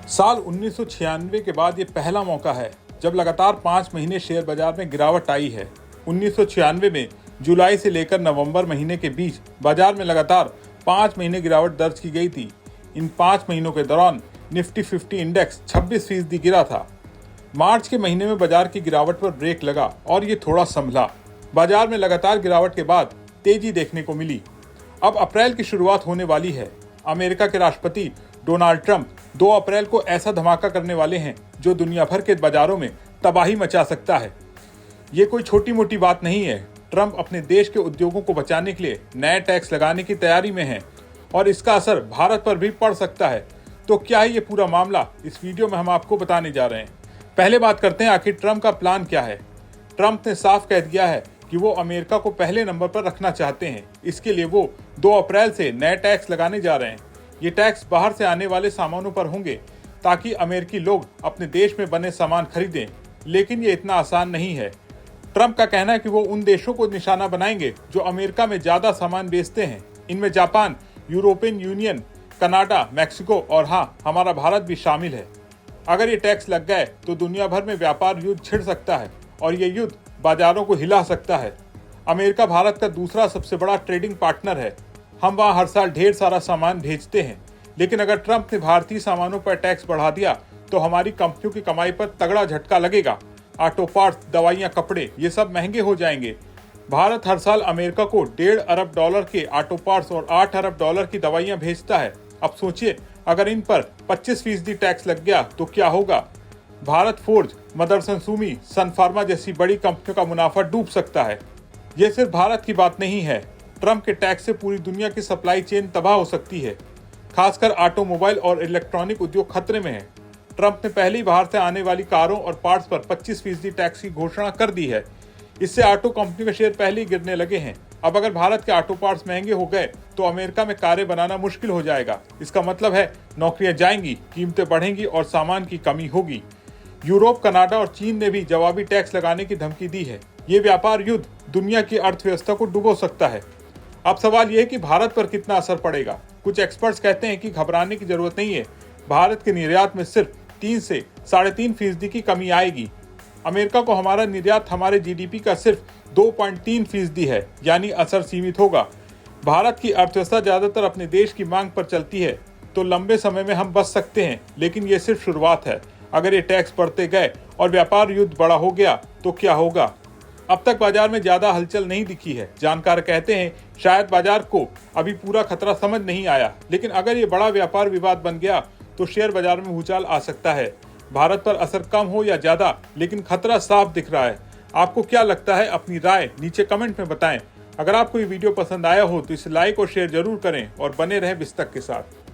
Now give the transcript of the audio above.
साल 1996 के बाद ये पहला मौका है जब लगातार 5 महीने शेयर बाजार में गिरावट आई है। 1996 में जुलाई से लेकर नवंबर महीने के बीच बाजार में लगातार 5 महीने गिरावट दर्ज की गई थी। इन 5 महीनों के दौरान निफ्टी 50 इंडेक्स 26% गिरा था। मार्च के महीने में बाजार की गिरावट पर ब्रेक लगा और ये थोड़ा संभला। बाजार में लगातार गिरावट के बाद तेजी देखने को मिली। अब अप्रैल की शुरुआत होने वाली है। अमेरिका के राष्ट्रपति डोनाल्ड ट्रंप 2 अप्रैल को ऐसा धमाका करने वाले हैं जो दुनिया भर के बाजारों में तबाही मचा सकता है। ये कोई छोटी मोटी बात नहीं है। ट्रंप अपने देश के उद्योगों को बचाने के लिए नए टैक्स लगाने की तैयारी में हैं और इसका असर भारत पर भी पड़ सकता है। तो क्या है ये पूरा मामला, इस वीडियो में हम आपको बताने जा रहे हैं। पहले बात करते हैं आखिर ट्रंप का प्लान क्या है। ट्रंप ने साफ कह दिया है कि वो अमेरिका को पहले नंबर पर रखना चाहते हैं। इसके लिए वो 2 अप्रैल से नए टैक्स लगाने जा रहे हैं। ये टैक्स बाहर से आने वाले सामानों पर होंगे ताकि अमेरिकी लोग अपने देश में बने सामान खरीदें, लेकिन ये इतना आसान नहीं है। ट्रंप का कहना है कि वो उन देशों को निशाना बनाएंगे जो अमेरिका में ज्यादा सामान बेचते हैं। इनमें Japan, European union, Canada, Mexico और हाँ, हमारा भारत भी शामिल है। अगर ये टैक्स लग गए तो दुनिया भर में व्यापार युद्ध छिड़ सकता है और ये युद्ध बाजारों को हिला सकता है। अमेरिका भारत का दूसरा सबसे बड़ा ट्रेडिंग पार्टनर है। हम वहाँ हर साल ढेर सारा सामान भेजते हैं, लेकिन अगर ट्रंप ने भारतीय सामानों पर टैक्स बढ़ा दिया तो हमारी कंपनियों की कमाई पर तगड़ा झटका लगेगा। ऑटो पार्ट्स, दवाइयाँ, कपड़े, ये सब महंगे हो जाएंगे। भारत हर साल अमेरिका को $1.5 अरब के ऑटो पार्ट्स और $8 अरब की दवाइयाँ भेजता है। अब सोचिए, अगर इन पर 25% टैक्स लग गया तो क्या होगा। भारत फोर्ज, मदरसन सुमी, सन फार्मा जैसी बड़ी कंपनियों का मुनाफा डूब सकता है। ये सिर्फ भारत की बात नहीं है। ट्रंप के टैक्स से पूरी दुनिया की सप्लाई चेन तबाह हो सकती है। खासकर ऑटोमोबाइल और इलेक्ट्रॉनिक उद्योग खतरे में है। ट्रंप ने पहले ही बाहर से आने वाली कारों और पार्ट्स पर 25% टैक्स की घोषणा कर दी है। इससे ऑटो कंपनी के शेयर पहले ही गिरने लगे हैं। अब अगर भारत के ऑटो पार्ट्स महंगे हो गए तो अमेरिका में कारें बनाना मुश्किल हो जाएगा। इसका मतलब है नौकरियां जाएंगी, कीमतें बढ़ेंगी और सामान की कमी होगी। यूरोप, कनाडा और चीन ने भी जवाबी टैक्स लगाने की धमकी दी है। ये व्यापार युद्ध दुनिया की अर्थव्यवस्था को डुबो सकता है। अब सवाल यह है कि भारत पर कितना असर पड़ेगा। कुछ एक्सपर्ट्स कहते हैं कि घबराने की जरूरत नहीं है। भारत के निर्यात में सिर्फ 3 से 3.5% की कमी आएगी। अमेरिका को हमारा निर्यात हमारे जीडीपी का सिर्फ 2.3% है, यानी असर सीमित होगा। भारत की अर्थव्यवस्था ज्यादातर अपने देश की मांग पर चलती है, तो लंबे समय में हम बच सकते हैं, लेकिन ये सिर्फ शुरुआत है। अगर ये टैक्स बढ़ते गए और व्यापार युद्ध बड़ा हो गया तो क्या होगा। अब तक बाजार में ज्यादा हलचल नहीं दिखी है। जानकार कहते हैं शायद बाजार को अभी पूरा खतरा समझ नहीं आया, लेकिन अगर ये बड़ा व्यापार विवाद बन गया तो शेयर बाजार में भूचाल आ सकता है। भारत पर असर कम हो या ज्यादा, लेकिन खतरा साफ दिख रहा है। आपको क्या लगता है, अपनी राय नीचे कमेंट में बताएं। अगर आपको ये वीडियो पसंद आया हो तो इसे लाइक और शेयर जरूर करें और बने रहें बिस्तक के साथ।